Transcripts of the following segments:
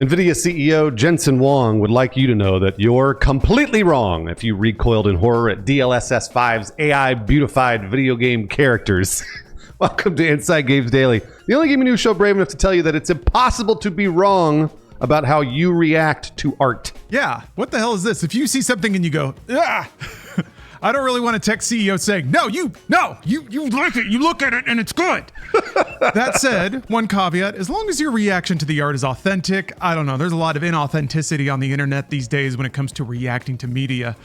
NVIDIA CEO Jensen Huang would like you to know that you're completely wrong if you recoiled in horror at DLSS 5's AI beautified video game characters. Welcome to Inside Games Daily, the only gaming news show brave enough to tell you that it's impossible to be wrong about how you react to art. Yeah, what the hell is this? If you see something and you go, ah, I don't really want a tech CEO saying, you like it, you look at it and it's good. That said, one caveat, as long as your reaction to the art is authentic, I don't know, there's a lot of inauthenticity on the internet these days when it comes to reacting to media.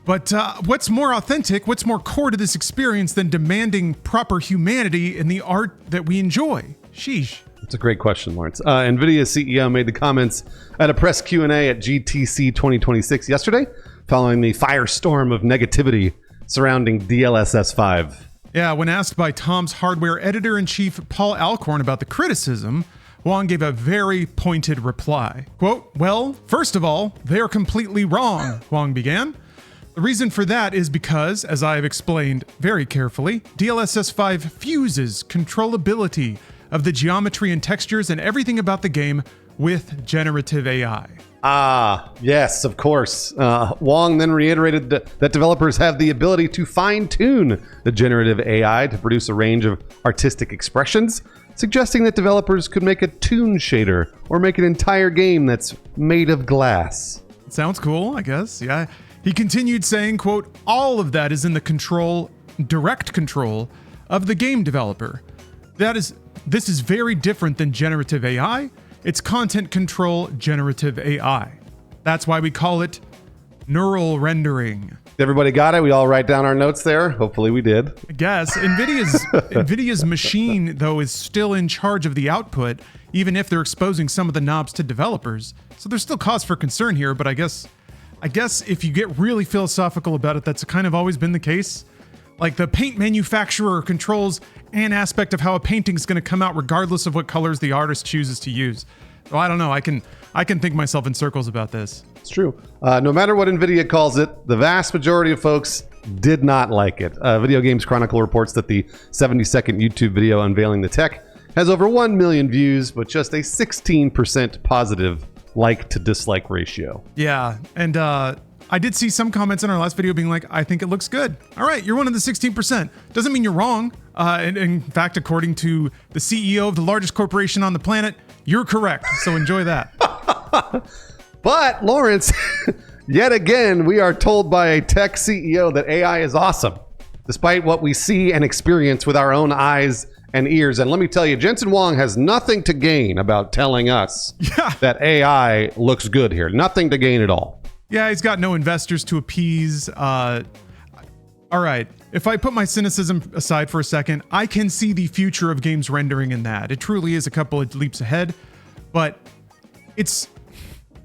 But what's more authentic, what's more core to this experience than demanding proper humanity in the art that we enjoy? Sheesh. That's a great question, Lawrence. NVIDIA CEO made the comments at a press Q&A at GTC 2026 yesterday, following the firestorm of negativity surrounding DLSS 5. Yeah, when asked by Tom's Hardware editor-in-chief Paul Alcorn about the criticism, Huang gave a very pointed reply. Quote, "Well, first of all, they are completely wrong," Huang began. "The reason for that is because, as I have explained very carefully, DLSS 5 fuses controllability of the geometry and textures and everything about the game with generative AI. Ah, yes, of course. Huang then reiterated that developers have the ability to fine-tune the generative AI to produce a range of artistic expressions, suggesting that developers could make a toon shader or make an entire game that's made of glass. Sounds cool, I guess. Yeah. He continued saying, quote, "All of that is in the direct control of the game developer. This is very different than generative AI. It's content control generative AI. That's why we call it neural rendering." Everybody got it? We all write down our notes there? Hopefully we did. I guess. NVIDIA's machine, though, is still in charge of the output, even if they're exposing some of the knobs to developers. So there's still cause for concern here, but I guess if you get really philosophical about it, that's kind of always been the case. Like the paint manufacturer controls an aspect of how a painting is going to come out regardless of what colors the artist chooses to use. So I don't know. I can think myself in circles about this. It's true. No matter what NVIDIA calls it, the vast majority of folks did not like it. Video Games Chronicle reports that the 70-second YouTube video unveiling the tech has over 1 million views, but just a 16% positive like to dislike ratio. Yeah, and I did see some comments in our last video being like, "I think it looks good." All right, you're one of the 16%. Doesn't mean you're wrong. And in fact, according to the CEO of the largest corporation on the planet, you're correct. So enjoy that. But, Lawrence, yet again, we are told by a tech CEO that AI is awesome, despite what we see and experience with our own eyes and ears. And let me tell you, Jensen Huang has nothing to gain about telling us that AI looks good here. Nothing to gain at all. Yeah, he's got no investors to appease. All right, if I put my cynicism aside for a second, I can see the future of games rendering in that. It truly is a couple of leaps ahead, but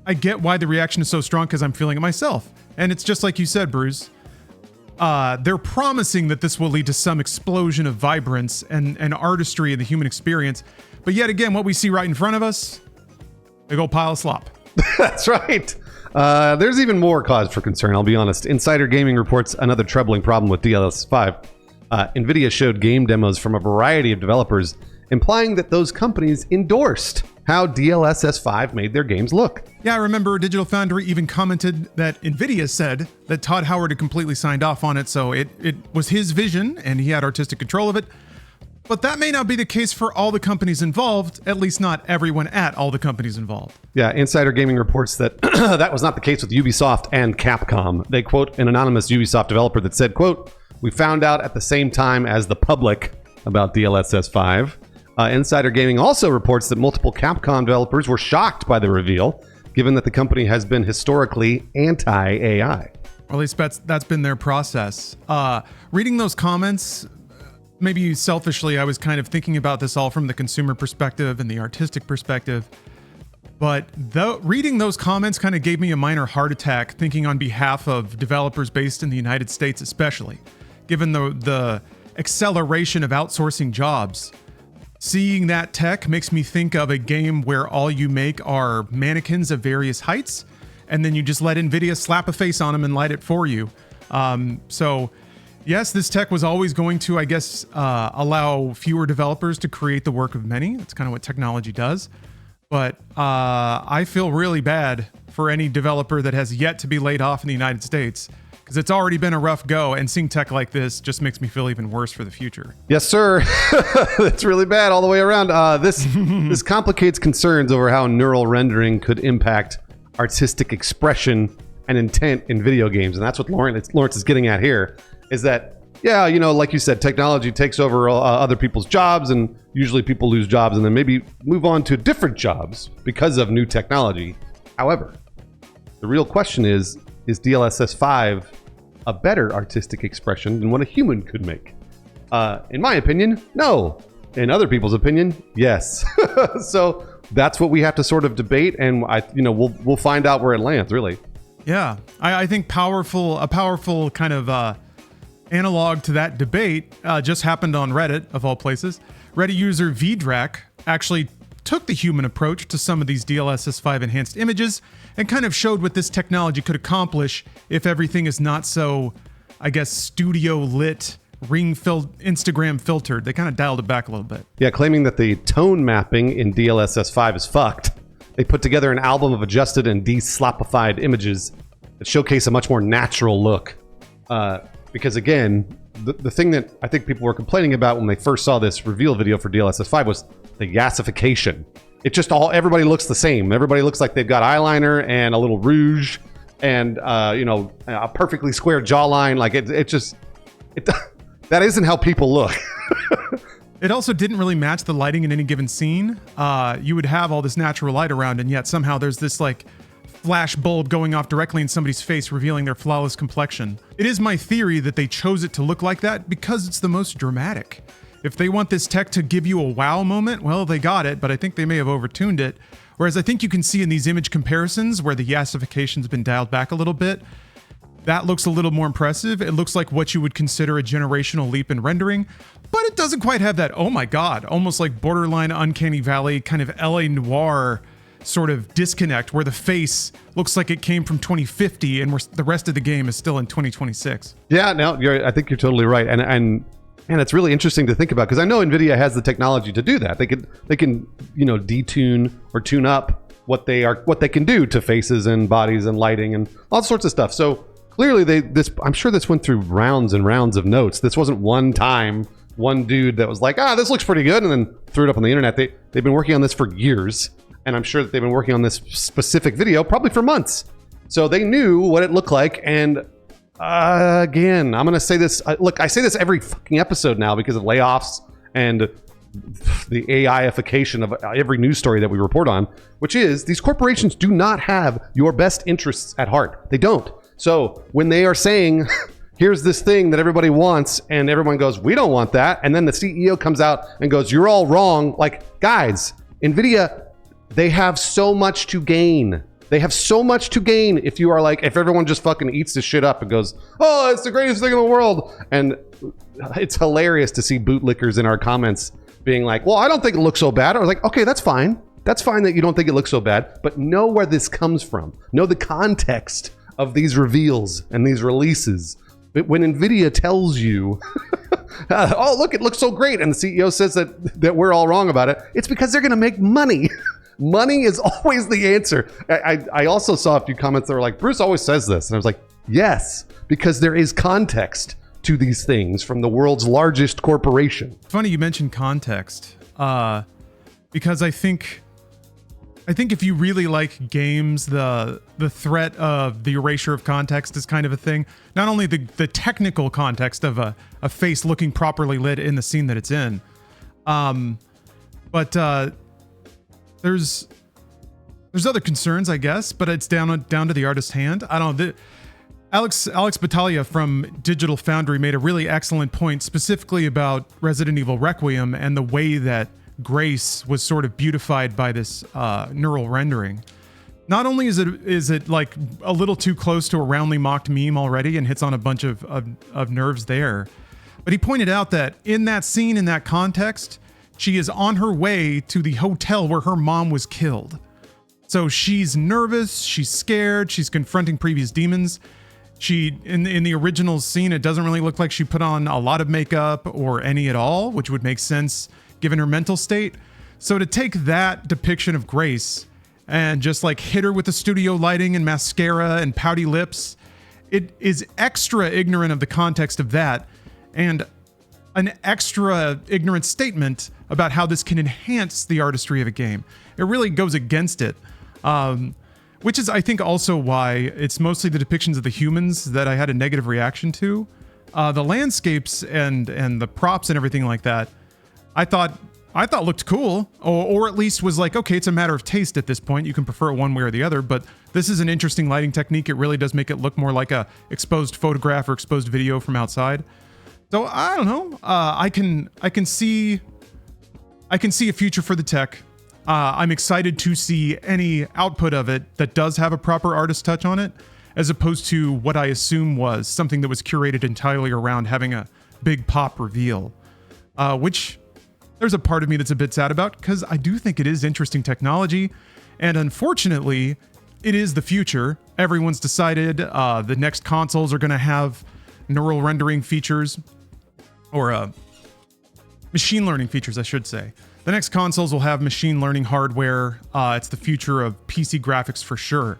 I get why the reaction is so strong because I'm feeling it myself. And it's just like you said, Bruce. They're promising that this will lead to some explosion of vibrance and artistry in the human experience. But yet again, what we see right in front of us, big old pile of slop. That's right. There's even more cause for concern, I'll be honest. Insider Gaming reports another troubling problem with DLSS 5. NVIDIA showed game demos from a variety of developers, implying that those companies endorsed how DLSS 5 made their games look. Yeah, I remember Digital Foundry even commented that NVIDIA said that Todd Howard had completely signed off on it, so it was his vision and he had artistic control of it. But that may not be the case for all the companies involved, at least not everyone at all the companies involved. Yeah, Insider Gaming reports that that was not the case with Ubisoft and Capcom. They quote an anonymous Ubisoft developer that said, quote, "We found out at the same time as the public about DLSS 5. Insider Gaming also reports that multiple Capcom developers were shocked by the reveal, given that the company has been historically anti-AI. Or at least that's been their process. Reading those comments, maybe selfishly, I was kind of thinking about this all from the consumer perspective and the artistic perspective. But reading those comments kind of gave me a minor heart attack thinking on behalf of developers based in the United States, especially, given the acceleration of outsourcing jobs. Seeing that tech makes me think of a game where all you make are mannequins of various heights, and then you just let NVIDIA slap a face on them and light it for you. So yes, this tech was always going to, I guess, allow fewer developers to create the work of many. That's kind of what technology does. But I feel really bad for any developer that has yet to be laid off in the United States, because it's already been a rough go, and seeing tech like this just makes me feel even worse for the future. Yes, sir. It's really bad all the way around. This complicates concerns over how neural rendering could impact artistic expression and intent in video games, and that's what Lawrence is getting at here. Is that, yeah, you know, like you said, technology takes over other people's jobs, and usually people lose jobs and then maybe move on to different jobs because of new technology. However, the real question is DLSS 5 a better artistic expression than what a human could make? In my opinion, no. In other people's opinion, yes. So that's what we have to sort of debate, and we'll find out where it lands, really. Yeah, I think a powerful kind of analog to that debate just happened on Reddit, of all places. Reddit user VDRAC actually took the human approach to some of these DLSS 5 enhanced images and kind of showed what this technology could accomplish if everything is not so, I guess, studio lit, Instagram filtered. They kind of dialed it back a little bit. Yeah, claiming that the tone mapping in DLSS 5 is fucked. They put together an album of adjusted and de-slapified images that showcase a much more natural look. Because again, the thing that I think people were complaining about when they first saw this reveal video for DLSS 5 was the yassification. It just everybody looks the same. Everybody looks like they've got eyeliner and a little rouge and a perfectly square jawline. Like that isn't how people look. It also didn't really match the lighting in any given scene. You would have all this natural light around, and yet somehow there's this like flash bulb going off directly in somebody's face, revealing their flawless complexion. It is my theory that they chose it to look like that because it's the most dramatic. If they want this tech to give you a wow moment, well, they got it, but I think they may have overtuned it. Whereas I think you can see in these image comparisons where the yassification's been dialed back a little bit, that looks a little more impressive. It looks like what you would consider a generational leap in rendering, but it doesn't quite have that, oh my God, almost like borderline uncanny valley kind of LA noir sort of disconnect where the face looks like it came from 2050 and the rest of the game is still in 2026. Yeah, no, I think you're totally right. And it's really interesting to think about, because I know NVIDIA has the technology to do that. They can detune or tune up what they can do to faces and bodies and lighting and all sorts of stuff. So clearly I'm sure this went through rounds and rounds of notes. This wasn't one dude that was like, this looks pretty good, and then threw it up on the internet. They've been working on this for years, and I'm sure that they've been working on this specific video probably for months. So they knew what it looked like, and again, I'm going to say this. Look, I say this every fucking episode now because of layoffs and the AIification of every news story that we report on, which is these corporations do not have your best interests at heart. They don't. So when they are saying, here's this thing that everybody wants, and everyone goes, we don't want that, and then the CEO comes out and goes, you're all wrong. Like, guys, NVIDIA, they have so much to gain. They have so much to gain if everyone just fucking eats this shit up and goes, oh, it's the greatest thing in the world. And it's hilarious to see bootlickers in our comments being like, well, I don't think it looks so bad. I was like, okay, that's fine. That's fine that you don't think it looks so bad, but know where this comes from. Know the context of these reveals and these releases. But when NVIDIA tells you, oh, look, it looks so great, and the CEO says that we're all wrong about it, it's because they're going to make money. Money is always the answer. I also saw a few comments that were like, Bruce always says this. And I was like, yes, because there is context to these things from the world's largest corporation. It's funny you mentioned context, because I think if you really like games, the threat of the erasure of context is kind of a thing. Not only the technical context of a face looking properly lit in the scene that it's in, but there's other concerns, I guess, but it's down to the artist's hand. I don't know. Alex Battaglia from Digital Foundry made a really excellent point specifically about Resident Evil Requiem and the way that Grace was sort of beautified by this neural rendering. Not only is it like a little too close to a roundly mocked meme already and hits on a bunch of nerves there, but he pointed out that in that scene, in that context, she is on her way to the hotel where her mom was killed. So she's nervous, she's scared, she's confronting previous demons. She, in the original scene, it doesn't really look like she put on a lot of makeup or any at all, which would make sense given her mental state. So to take that depiction of Grace and just like hit her with the studio lighting and mascara and pouty lips, it is extra ignorant of the context of that, and an extra ignorant statement about how this can enhance the artistry of a game. It really goes against it, which is, I think, also why it's mostly the depictions of the humans that I had a negative reaction to. The landscapes and the props and everything like that, I thought looked cool, or at least was like, okay, it's a matter of taste at this point. You can prefer it one way or the other, but this is an interesting lighting technique. It really does make it look more like a exposed photograph or exposed video from outside. So I don't know. I can see a future for the tech. I'm excited to see any output of it that does have a proper artist touch on it, as opposed to what I assume was something that was curated entirely around having a big pop reveal, which there's a part of me that's a bit sad about, because I do think it is interesting technology, and unfortunately, it is the future. Everyone's decided the next consoles are going to have neural rendering features, or machine learning features, I should say. The next consoles will have machine learning hardware. It's the future of PC graphics for sure.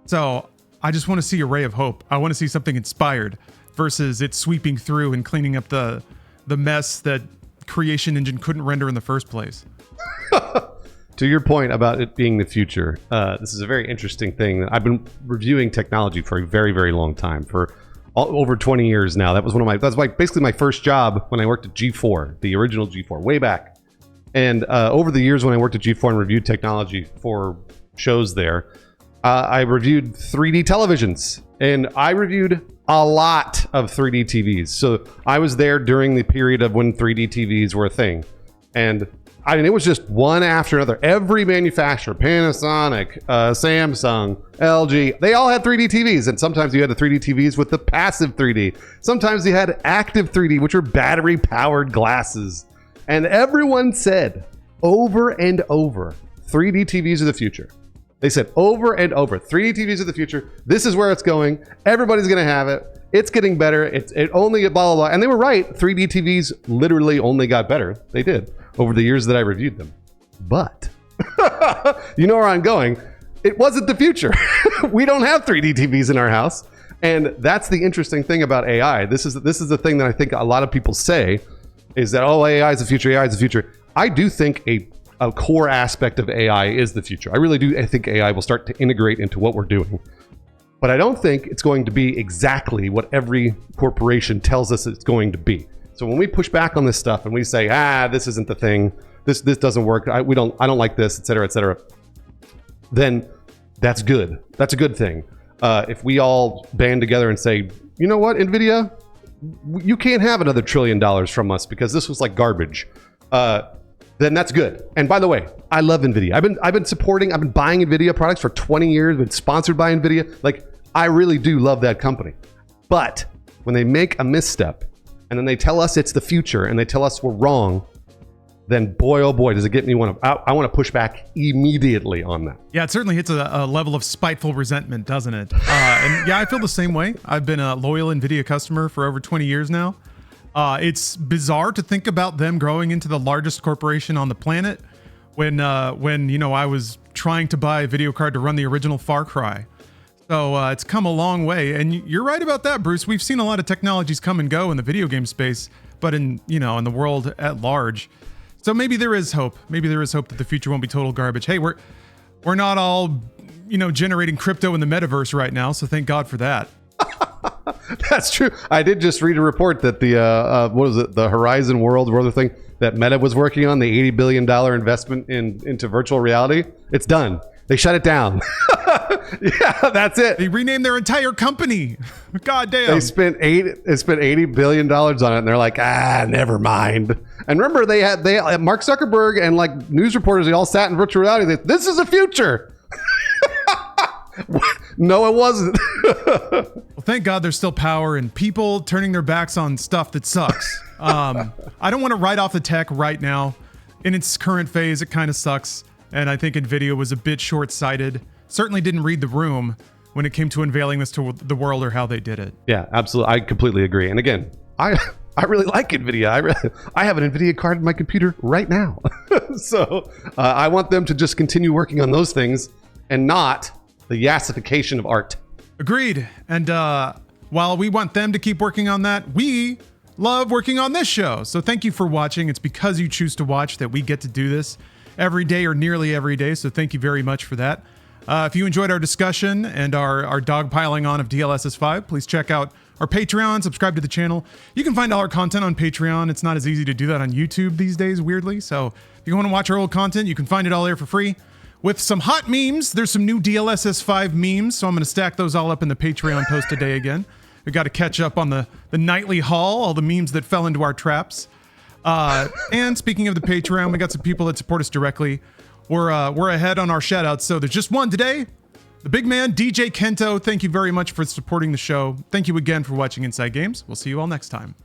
So I just want to see a ray of hope. I want to see something inspired versus it sweeping through and cleaning up the mess that Creation Engine couldn't render in the first place. To your point about it being the future, this is a very interesting thing. I've been reviewing technology for a very, very long time, for over 20 years now. That was basically my first job when I worked at G4, the original G4, way back. And over the years when I worked at G4 and reviewed technology for shows there, I reviewed 3D televisions, and I reviewed a lot of 3D TVs. So I was there during the period of when 3D TVs were a thing. And I mean, it was just one after another. Every manufacturer, Panasonic, Samsung, LG, they all had 3D TVs. And sometimes you had the 3D TVs with the passive 3D. Sometimes you had active 3D, which were battery-powered glasses. And everyone said over and over, 3D TVs are the future. They said over and over, 3D TVs are the future. This is where it's going. Everybody's going to have it. It's getting better. It only blah, blah, blah. And they were right. 3D TVs literally only got better. They did over the years that I reviewed them. But you know where I'm going. It wasn't the future. We don't have 3D TVs in our house. And that's the interesting thing about AI. This is the thing that I think a lot of people say is that, oh, AI is the future. AI is the future. I do think a core aspect of AI is the future. I really do. I think AI will start to integrate into what we're doing. But I don't think it's going to be exactly what every corporation tells us it's going to be. So when we push back on this stuff and we say, this isn't the thing, this doesn't work, I don't like this, et cetera, then that's good. That's a good thing. If we all band together and say, you know what, NVIDIA, you can't have another $1 trillion from us because this was like garbage. Then that's good. And by the way, I love NVIDIA. I've been buying NVIDIA products for 20 years, been sponsored by NVIDIA. Like, I really do love that company. But when they make a misstep and then they tell us it's the future and they tell us we're wrong, then boy, oh boy, does it get me I want to push back immediately on that. Yeah, it certainly hits a level of spiteful resentment, doesn't it? And yeah, I feel the same way. I've been a loyal NVIDIA customer for over 20 years now. It's bizarre to think about them growing into the largest corporation on the planet when I was trying to buy a video card to run the original Far Cry. So it's come a long way, and you're right about that, Bruce. We've seen a lot of technologies come and go in the video game space, but in the world at large. So maybe there is hope. Maybe there is hope that the future won't be total garbage. Hey, we're not all generating crypto in the metaverse right now, so thank God for that. That's true. I did just read a report that the Horizon World thing that Meta was working on, the $80 billion investment into virtual reality. It's done. They shut it down. Yeah, that's it. They renamed their entire company. God damn. They spent $80 billion on it, and they're like, never mind. And remember, they had Mark Zuckerberg and like news reporters. They all sat in virtual reality. This is the future. No, it wasn't. Well, thank God there's still power and people turning their backs on stuff that sucks. I don't want to write off the tech right now. In its current phase, it kind of sucks. And I think NVIDIA was a bit short-sighted. Certainly didn't read the room when it came to unveiling this to the world or how they did it. Yeah, absolutely. I completely agree. And again, I really like NVIDIA. I have an NVIDIA card in my computer right now. So I want them to just continue working on those things and not the yassification of art. Agreed. And while we want them to keep working on that, we love working on this show. So thank you for watching. It's because you choose to watch that we get to do this every day or nearly every day. So thank you very much for that. If you enjoyed our discussion and our dogpiling on of DLSS 5, please check out our Patreon, subscribe to the channel. You can find all our content on Patreon. It's not as easy to do that on YouTube these days, weirdly. So if you want to watch our old content, you can find it all there for free. With some hot memes, there's some new DLSS 5 memes, so I'm going to stack those all up in the Patreon post today again. We got to catch up on the nightly haul, all the memes that fell into our traps. And speaking of the Patreon, we got some people that support us directly. We're ahead on our shoutouts, so there's just one today. The big man, DJ Kento, thank you very much for supporting the show. Thank you again for watching Inside Games. We'll see you all next time.